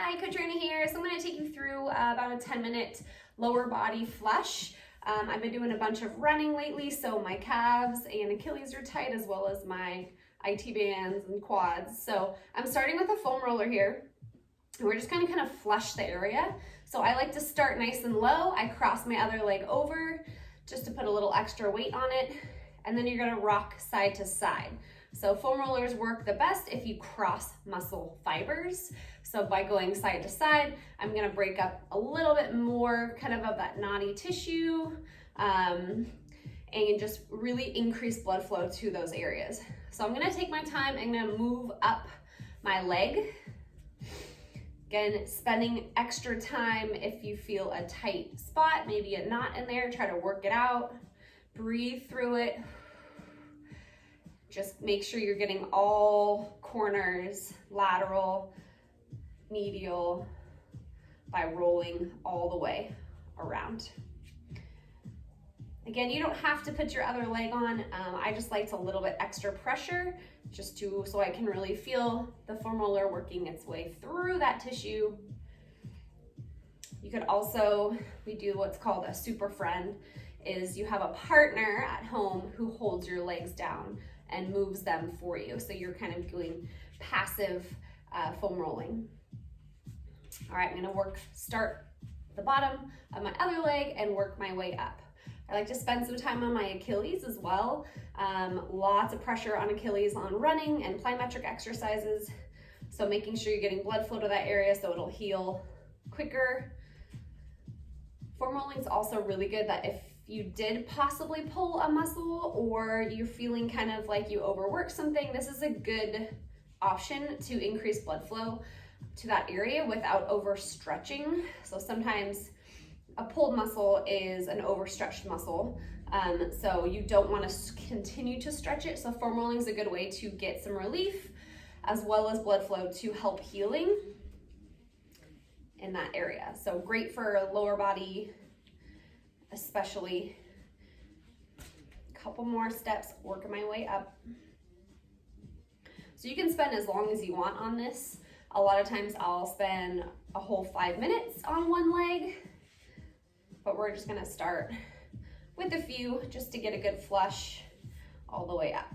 Hi, Katrina here. So I'm going to take you through about a 10-minute lower body flush. I've been doing a bunch of running lately, so my calves and Achilles are tight, as well as my IT bands and quads. So I'm starting with a foam roller here. And we're just going to kind of flush the area. So I like to start nice and low. I cross my other leg over just to put a little extra weight on it. And then you're going to rock side to side. So foam rollers work the best if you cross muscle fibers. So by going side to side, I'm going to break up a little bit more kind of that knotty tissue and just really increase blood flow to those areas. So I'm going to take my time and I'm going to move up my leg. Again, spending extra time if you feel a tight spot, maybe a knot in there, try to work it out. Breathe through it. Just make sure you're getting all corners, lateral, medial, by rolling all the way around. Again, you don't have to put your other leg on. I just like a little bit extra pressure so I can really feel the foam roller working its way through that tissue. You could also, we do what's called a super friend, is you have a partner at home who holds your legs down and moves them for you. So you're kind of doing passive foam rolling. All right, I'm gonna start the bottom of my other leg and work my way up. I like to spend some time on my Achilles as well. Lots of pressure on Achilles on running and plyometric exercises. So making sure you're getting blood flow to that area so it'll heal quicker. Foam rolling is also really good that if you did possibly pull a muscle or you're feeling kind of like you overworked something, this is a good option to increase blood flow to that area without overstretching. So sometimes a pulled muscle is an overstretched muscle. So you don't want to continue to stretch it. So foam rolling is a good way to get some relief as well as blood flow to help healing in that area. So great for lower body, especially. A couple more steps, working my way up. So you can spend as long as you want on this. A lot of times I'll spend a whole 5 minutes on one leg, but we're just gonna start with a few just to get a good flush all the way up.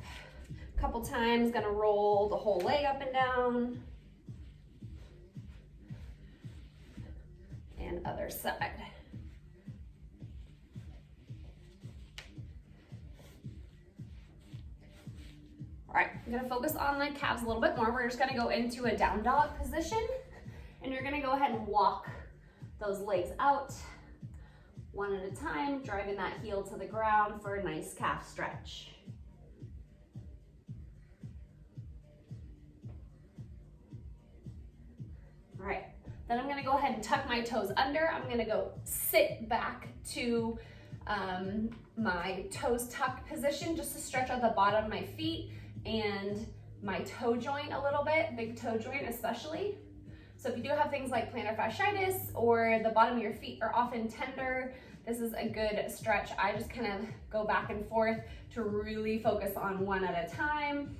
A couple times, gonna roll the whole leg up and down. And other side. All right, I'm gonna focus on the calves a little bit more. We're just gonna go into a down dog position, and you're gonna go ahead and walk those legs out one at a time, driving that heel to the ground for a nice calf stretch. All right, then I'm gonna go ahead and tuck my toes under. I'm gonna go sit back to my toes tucked position just to stretch out the bottom of my feet and my toe joint a little bit, big toe joint especially. So if you do have things like plantar fasciitis or the bottom of your feet are often tender, this is a good stretch. I just kind of go back and forth to really focus on one at a time.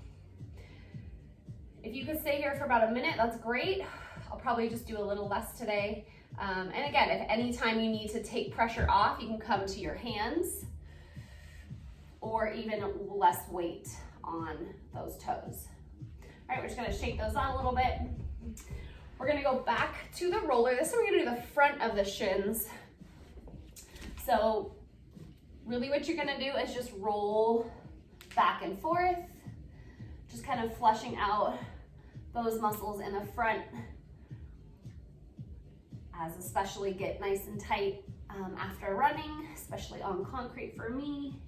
If you could stay here for about a minute, that's great. I'll probably just do a little less today. And again, if any time you need to take pressure off, you can come to your hands or even less weight on those toes. All right, we're just gonna shake those out a little bit. We're gonna go back to the roller. This time we're gonna do the front of the shins. So really what you're gonna do is just roll back and forth, just kind of flushing out those muscles in the front as especially get nice and tight after running, especially on concrete for me.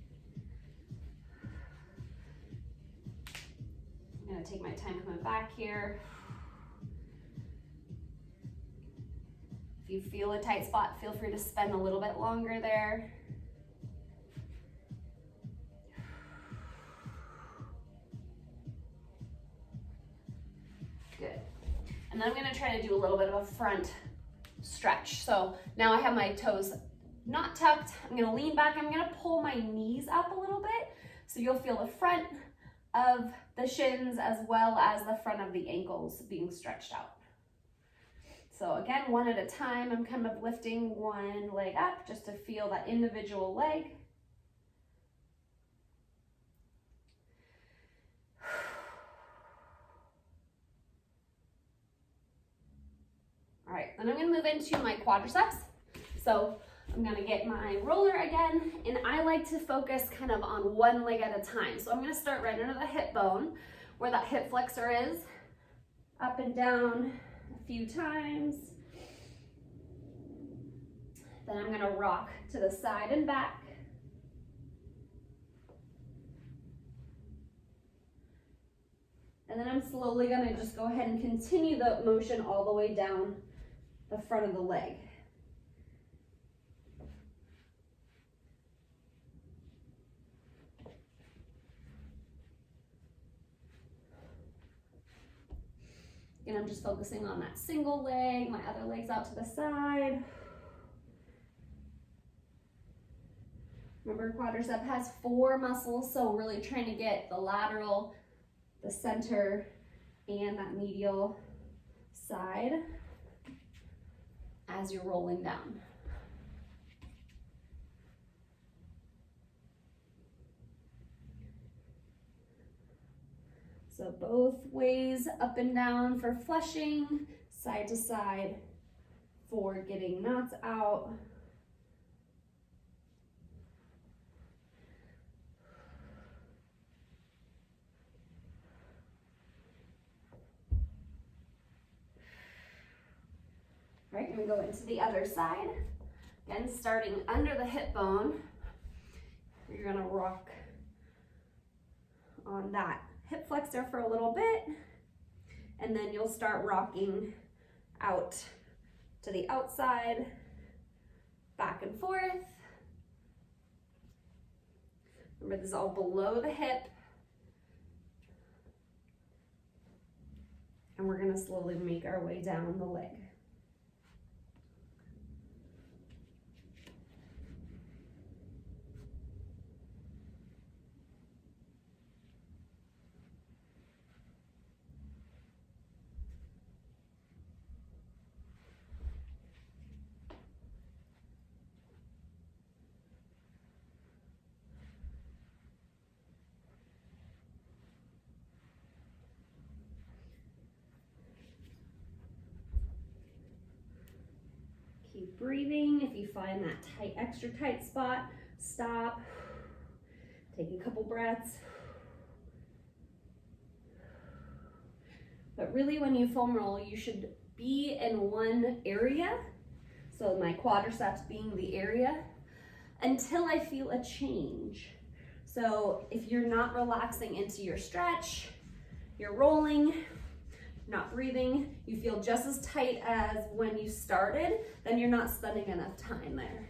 I'm gonna take my time coming back here. If you feel a tight spot, feel free to spend a little bit longer there. Good. And then I'm gonna try to do a little bit of a front stretch. So now I have my toes not tucked. I'm gonna lean back. I'm gonna pull my knees up a little bit. So you'll feel the front of the shins as well as the front of the ankles being stretched out. again, one at a time, I'm kind of lifting one leg up just to feel that individual leg. All right, then I'm gonna move into my quadriceps. So I'm gonna get my roller again, and I like to focus kind of on one leg at a time. So I'm gonna start right under the hip bone, where that hip flexor is, up and down a few times. Then I'm gonna rock to the side and back. And then I'm slowly gonna just go ahead and continue the motion all the way down the front of the leg. And I'm just focusing on that single leg, my other leg's out to the side. Remember, quadricep has 4 muscles, so really trying to get the lateral, the center, and that medial side as you're rolling down. So both ways, up and down for flushing, side to side for getting knots out. All right, I'm gonna go into the other side. Again, starting under the hip bone, you're gonna rock on that hip flexor for a little bit, and then you'll start rocking out to the outside, back and forth. Remember, this is all below the hip. And we're gonna slowly make our way down the leg. Keep breathing. If you find that tight, extra tight spot, stop. Take a couple breaths. But really, when you foam roll, you should be in one area. So my quadriceps being the area until I feel a change. So if you're not relaxing into your stretch, you're rolling, not breathing, you feel just as tight as when you started, then you're not spending enough time there.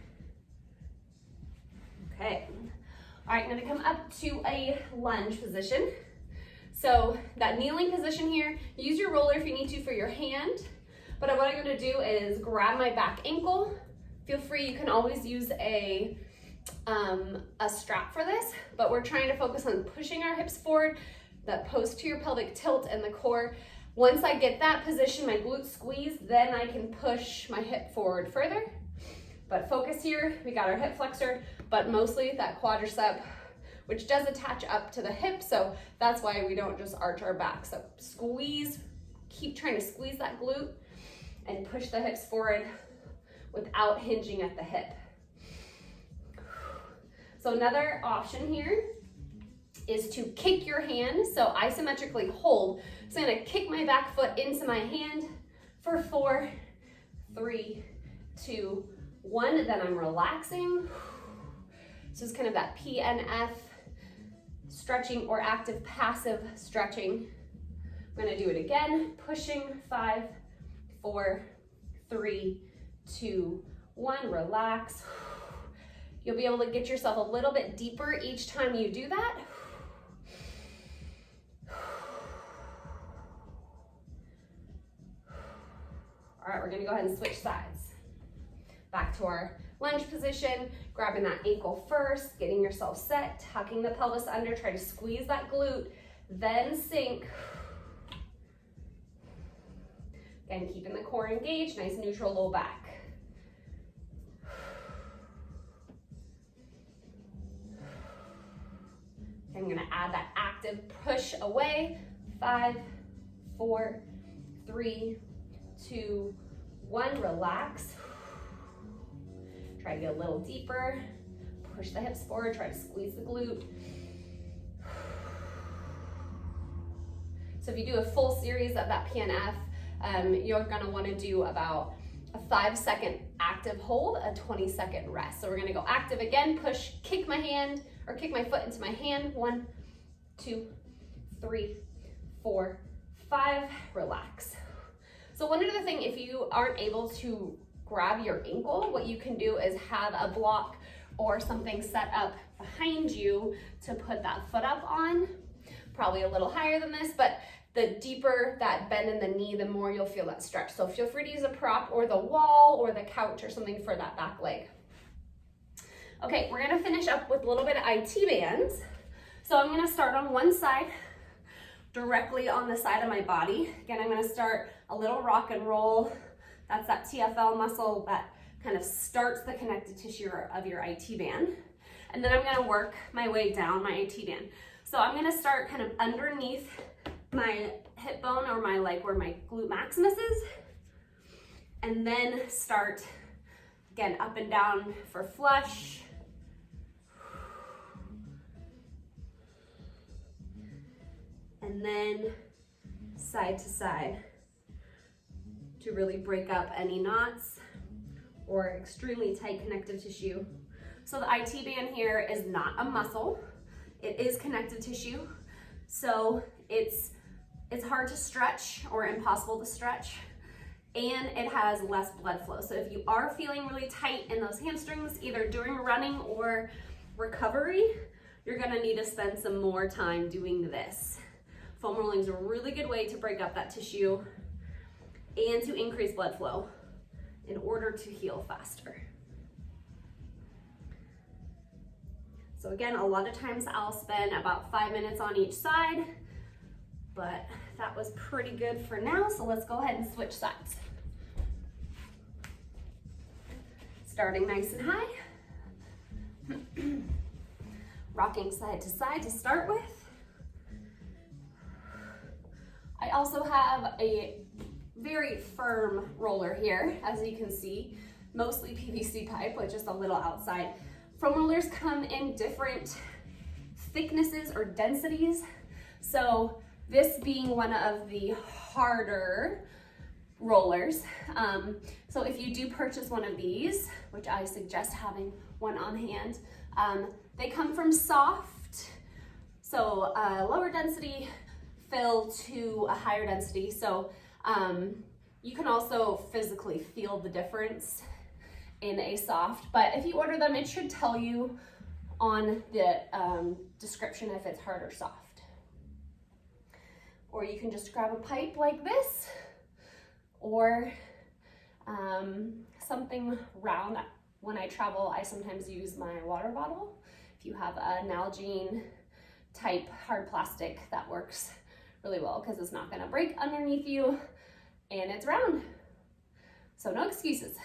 Okay. All right, I'm gonna come up to a lunge position. So that kneeling position here, use your roller if you need to for your hand, but what I'm gonna do is grab my back ankle. Feel free, you can always use a strap for this, but we're trying to focus on pushing our hips forward, that posterior pelvic tilt and the core. Once I get that position, my glutes squeeze, then I can push my hip forward further. But focus here, we got our hip flexor, but mostly that quadricep, which does attach up to the hip, so that's why we don't just arch our back. So squeeze, keep trying to squeeze that glute and push the hips forward without hinging at the hip. So another option here is to kick your hand, so isometrically hold. So I'm gonna kick my back foot into my hand for 4, 3, 2, 1, then I'm relaxing. So it's kind of that PNF stretching or active passive stretching. I'm gonna do it again, pushing 5, 4, 3, 2, 1, relax. You'll be able to get yourself a little bit deeper each time you do that. All right, we're gonna go ahead and switch sides. Back to our lunge position, grabbing that ankle first, getting yourself set, tucking the pelvis under, try to squeeze that glute, then sink. Again, keeping the core engaged, nice neutral low back. I'm gonna add that active push away. 5, 4, 3, 2, 1, relax. Try to get a little deeper. Push the hips forward, try to squeeze the glute. So if you do a full series of that PNF, you're gonna wanna do about a 5-second active hold, a 20-second rest. So we're gonna go active again, push, kick my hand, or kick my foot into my hand. 1, 2, 3, 4, 5, relax. So one other thing, if you aren't able to grab your ankle, what you can do is have a block or something set up behind you to put that foot up on. Probably a little higher than this, but the deeper that bend in the knee, the more you'll feel that stretch. So feel free to use a prop or the wall or the couch or something for that back leg. Okay, we're gonna finish up with a little bit of IT bands. So I'm gonna start on one side, directly on the side of my body. Again, I'm gonna start a little rock and roll. That's that TFL muscle that kind of starts the connective tissue of your IT band. And then I'm gonna work my way down my IT band. So I'm gonna start kind of underneath my hip bone, or my, like, where my glute maximus is, and then start again up and down for flush. And then side to side to really break up any knots or extremely tight connective tissue. So the IT band here is not a muscle, it is connective tissue. So it's hard to stretch or impossible to stretch, and it has less blood flow. So if you are feeling really tight in those hamstrings, either during running or recovery, you're gonna need to spend some more time doing this. Foam rolling is a really good way to break up that tissue and to increase blood flow in order to heal faster. So again, a lot of times I'll spend about 5 minutes on each side, but that was pretty good for now. So let's go ahead and switch sides. Starting nice and high. Rocking side to side to start with. I also have a very firm roller here, as you can see, mostly PVC pipe with just a little outside. Foam rollers come in different thicknesses or densities. So this being one of the harder rollers. So if you do purchase one of these, which I suggest having one on hand, they come from Soft. So lower density fill to a higher density. So you can also physically feel the difference in a Soft, but if you order them, it should tell you on the description if it's hard or soft. Or you can just grab a pipe like this, or something round. When I travel, I sometimes use my water bottle. If you have a Nalgene type hard plastic, that works really well because it's not gonna break underneath you and it's round. So no excuses.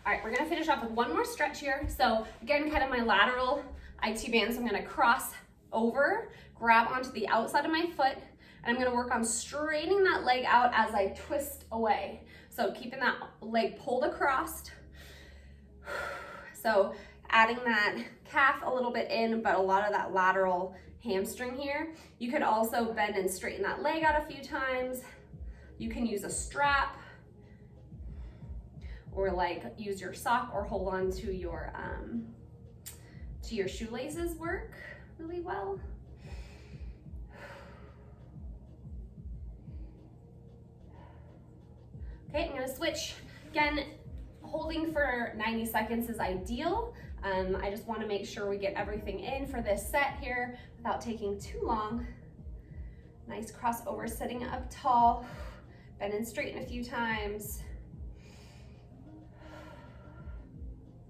All right, we're gonna finish off with one more stretch here. So again, kind of my lateral IT band. So I'm gonna cross over, grab onto the outside of my foot, and I'm gonna work on straightening that leg out as I twist away. So keeping that leg pulled across. So adding that calf a little bit in, but a lot of that lateral hamstring here. You could also bend and straighten that leg out a few times. You can use a strap, or like use your sock or hold on to your shoelaces work really well. Okay, I'm gonna switch. Again, holding for 90 seconds is ideal. I just wanna make sure we get everything in for this set here without taking too long. Nice crossover, sitting up tall, bend and straighten a few times.